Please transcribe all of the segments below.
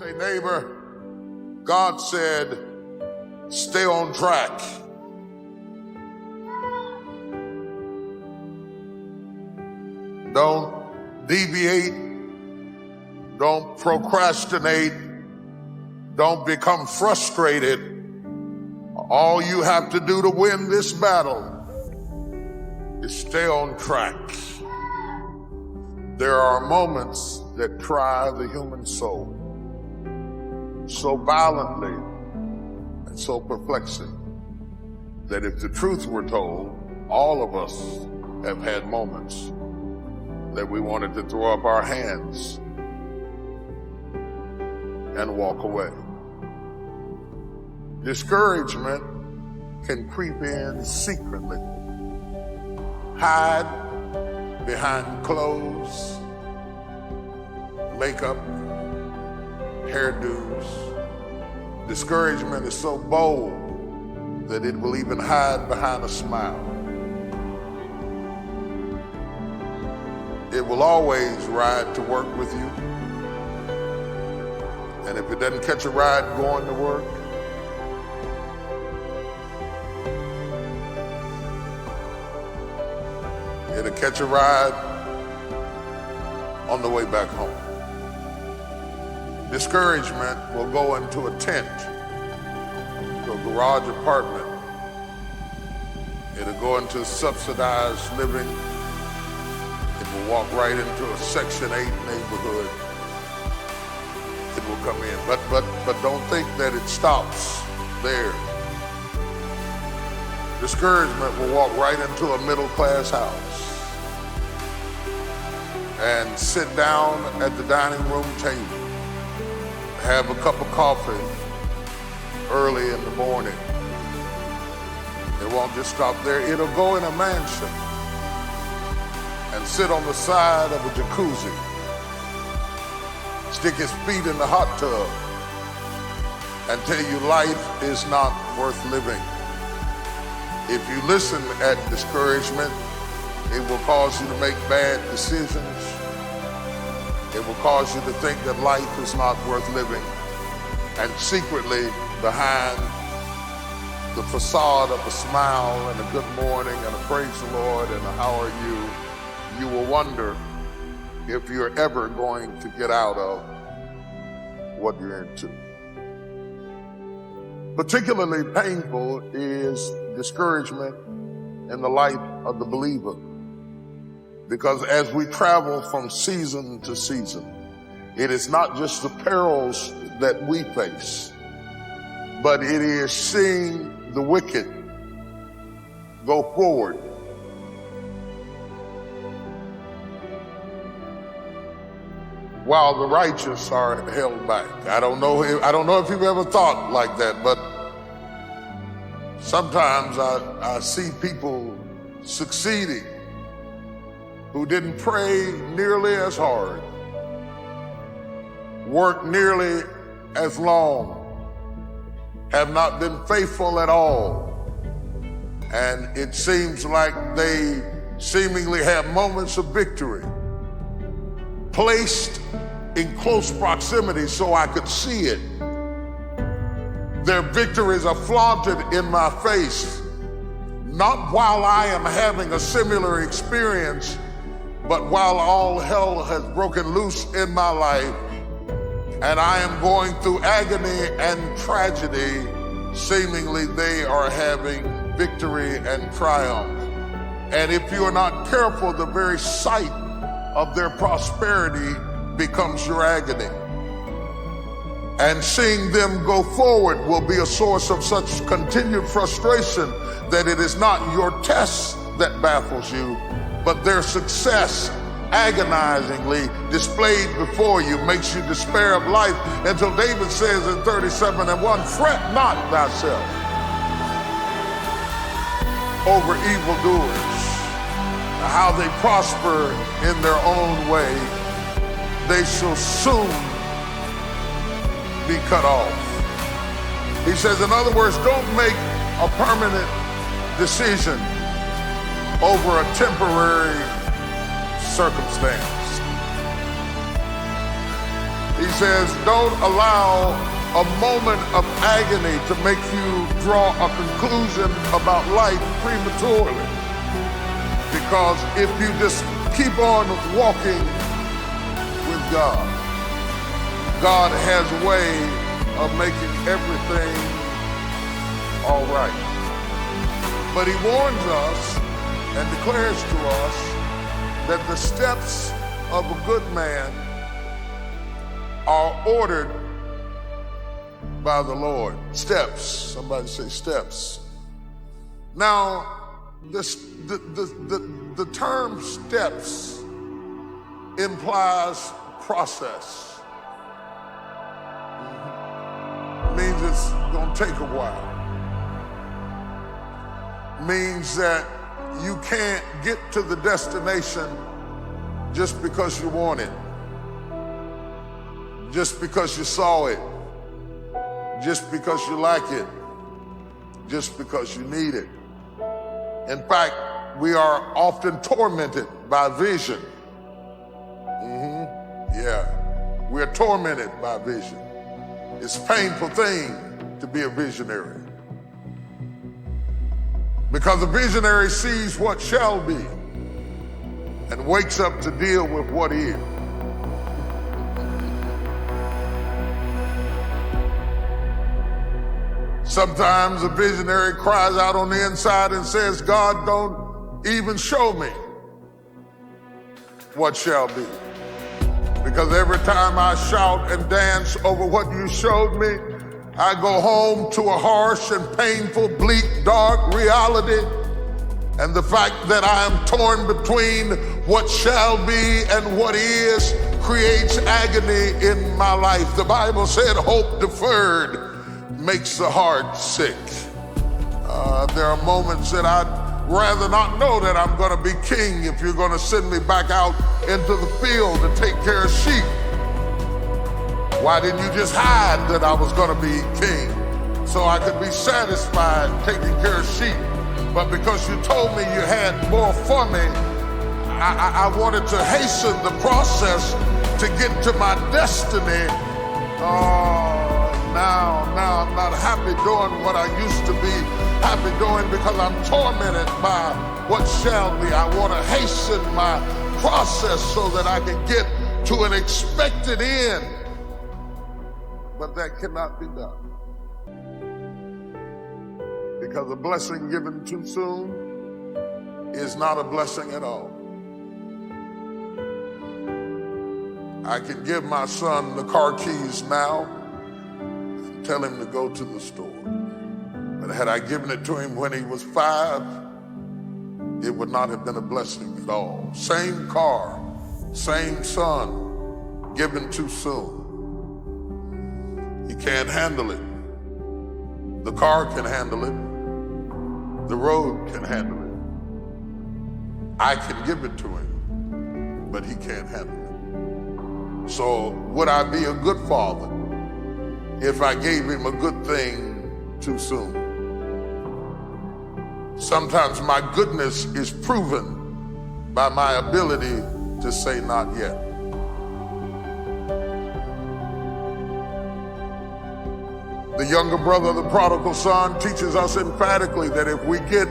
Say, neighbor, God said, stay on track. Don't deviate. Don't procrastinate. Don't become frustrated. All you have to do to win this battle is stay on track. There are moments that try the human soul so violently and so perplexing that if the truth were told, all of us have had moments that we wanted to throw up our hands and walk away. Discouragement can creep in secretly, hide behind clothes, makeup, hairdos. Discouragement is so bold that it will even hide behind a smile. It will always ride to work with you. And if it doesn't catch a ride going to work, it'll catch a ride on the way back home. Discouragement will go into a tent, to a garage apartment. It'll go into subsidized living. It will walk right into a Section 8 neighborhood. It will come in, but don't think that it stops there. Discouragement will walk right into a middle-class house and sit down at the dining room table, have a cup of coffee early in the morning. It won't just stop there. It'll go in a mansion and sit on the side of a jacuzzi, stick his feet in the hot tub, and tell you life is not worth living. If you listen at discouragement, it will cause you to make bad decisions. It will cause you to think that life is not worth living. And secretly, behind the facade of a smile and a good morning and a praise the Lord and a how are you, you will wonder if you're ever going to get out of what you're into. Particularly painful is discouragement in the life of the believer. Because as we travel from season to season, it is not just the perils that we face, but it is seeing the wicked go forward while the righteous are held back. I don't know if you've ever thought like that, but sometimes I see people succeeding who didn't pray nearly as hard, work nearly as long, have not been faithful at all. And it seems like they seemingly have moments of victory, placed in close proximity so I could see it. Their victories are flaunted in my face, not while I am having a similar experience, but while all hell has broken loose in my life and I am going through agony and tragedy, seemingly they are having victory and triumph. And if you are not careful, the very sight of their prosperity becomes your agony. And seeing them go forward will be a source of such continued frustration that it is not your test that baffles you, but their success agonizingly displayed before you makes you despair of life until David says in 37:1, fret not thyself over evildoers, how they prosper in their own way, they shall soon be cut off. He says, in other words, don't make a permanent decision over a temporary circumstance. He says, don't allow a moment of agony to make you draw a conclusion about life prematurely. Because if you just keep on walking with God, God has a way of making everything all right. But he warns us and declares to us that the steps of a good man are ordered by the Lord. Steps. Somebody say steps. Now, the term steps implies process. Means it's going to take a while. Means that you can't get to the destination just because you want it, just because you saw it, just because you like it, just because you need it. In fact, we are often tormented by vision. Yeah, we're tormented by vision. It's a painful thing to be a visionary, because a visionary sees what shall be and wakes up to deal with what is. Sometimes a visionary cries out on the inside and says, God, don't even show me what shall be. Because every time I shout and dance over what you showed me, I go home to a harsh and painful, bleak, dark reality. And the fact that I am torn between what shall be and what is creates agony in my life. The Bible said hope deferred makes the heart sick. There are moments that I'd rather not know that I'm going to be king if you're going to send me back out into the field to take care of sheep. Why didn't you just hide that I was going to be king so I could be satisfied taking care of sheep? But because you told me you had more for me, I wanted to hasten the process to get to my destiny. Now I'm not happy doing what I used to be happy doing because I'm tormented by what shall be. I want to hasten my process so that I can get to an expected end. But that cannot be done. Because a blessing given too soon is not a blessing at all. I can give my son the car keys now and tell him to go to the store. But had I given it to him when he was 5, it would not have been a blessing at all. Same car, same son, given too soon. He can't handle it. The car can handle it. The road can handle it. I can give it to him, but he can't handle it. So would I be a good father if I gave him a good thing too soon? Sometimes my goodness is proven by my ability to say not yet. The younger brother of the prodigal son teaches us emphatically that if we get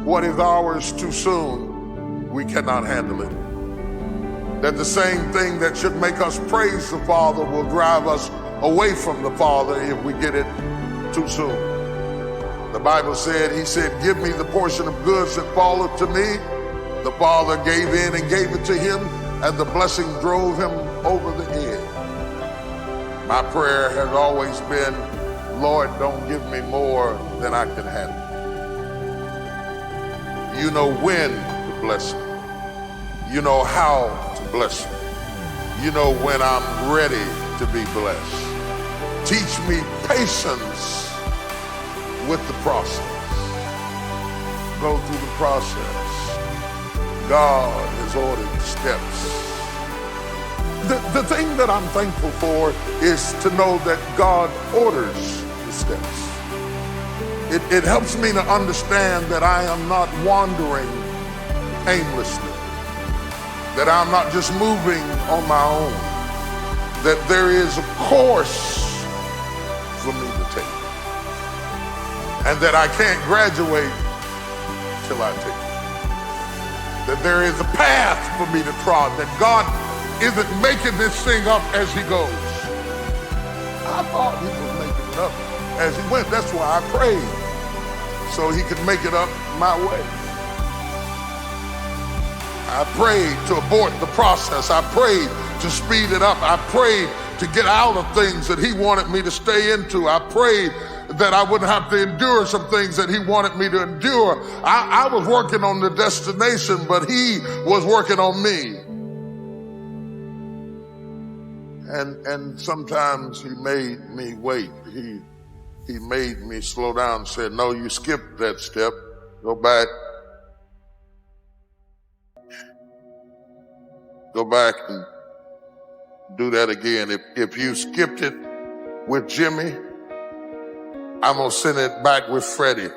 what is ours too soon, we cannot handle it. That the same thing that should make us praise the Father will drive us away from the Father if we get it too soon. The Bible said, he said, give me the portion of goods that falleth to me. The Father gave in and gave it to him, and the blessing drove him over the edge. My prayer has always been, Lord, don't give me more than I can handle. You know when to bless me. You know how to bless me. You know when I'm ready to be blessed. Teach me patience with the process. Go through the process. God has ordered steps. The thing that I'm thankful for is to know that God orders the steps. It helps me to understand that I am not wandering aimlessly, that I'm not just moving on my own, that there is a course for me to take, and that I can't graduate till I take it. That there is a path for me to trod, that God isn't making this thing up as he goes. I thought he was making it up as he went. That's why I prayed, so he could make it up my way. I prayed to abort the process. I prayed to speed it up. I prayed to get out of things that he wanted me to stay into. I prayed that I wouldn't have to endure some things that he wanted me to endure. I was working on the destination, but he was working on me. And sometimes he made me wait. He made me slow down and said, no, you skipped that step. Go back. Go back and do that again. If you skipped it with Jimmy, I'm going to send it back with Freddie.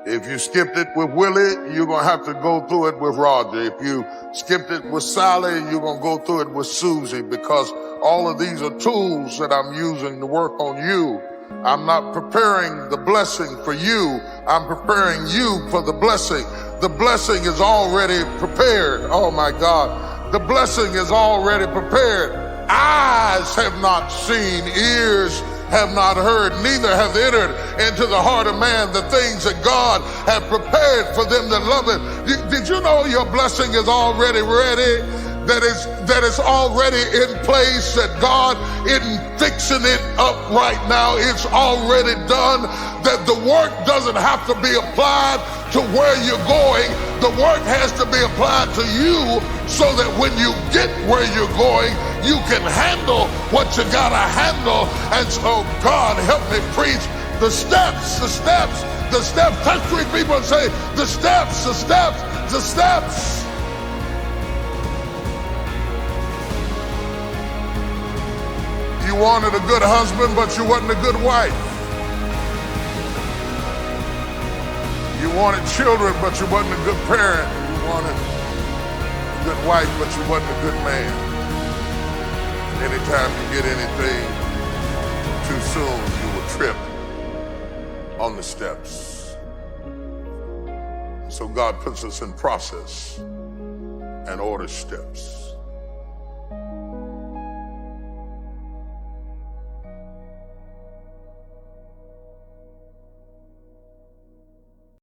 If you skipped it with Willie, you're going to have to go through it with Roger. If you skipped it with Sally, you're going to go through it with Susie, because all of these are tools that I'm using to work on you. I'm not preparing the blessing for you. I'm preparing you for the blessing. The blessing is already prepared. Oh my God. The blessing is already prepared. Eyes have not seen, ears have not heard, neither have entered into the heart of man the things that God have prepared for them that love him. Did you know your blessing is already ready? That is already in place, that God isn't fixing it up right now. It's already done, that the work doesn't have to be applied to where you're going. The work has to be applied to you, so that when you get where you're going, you can handle what you gotta handle. And so God help me preach the steps, the steps, the steps. Touch three people and say, the steps, the steps, the steps. You wanted a good husband, but you wasn't a good wife. You wanted children, but you wasn't a good parent. You wanted a good wife, but you wasn't a good man. Anytime you get anything too soon, you will trip on the steps. So God puts us in process and orders steps.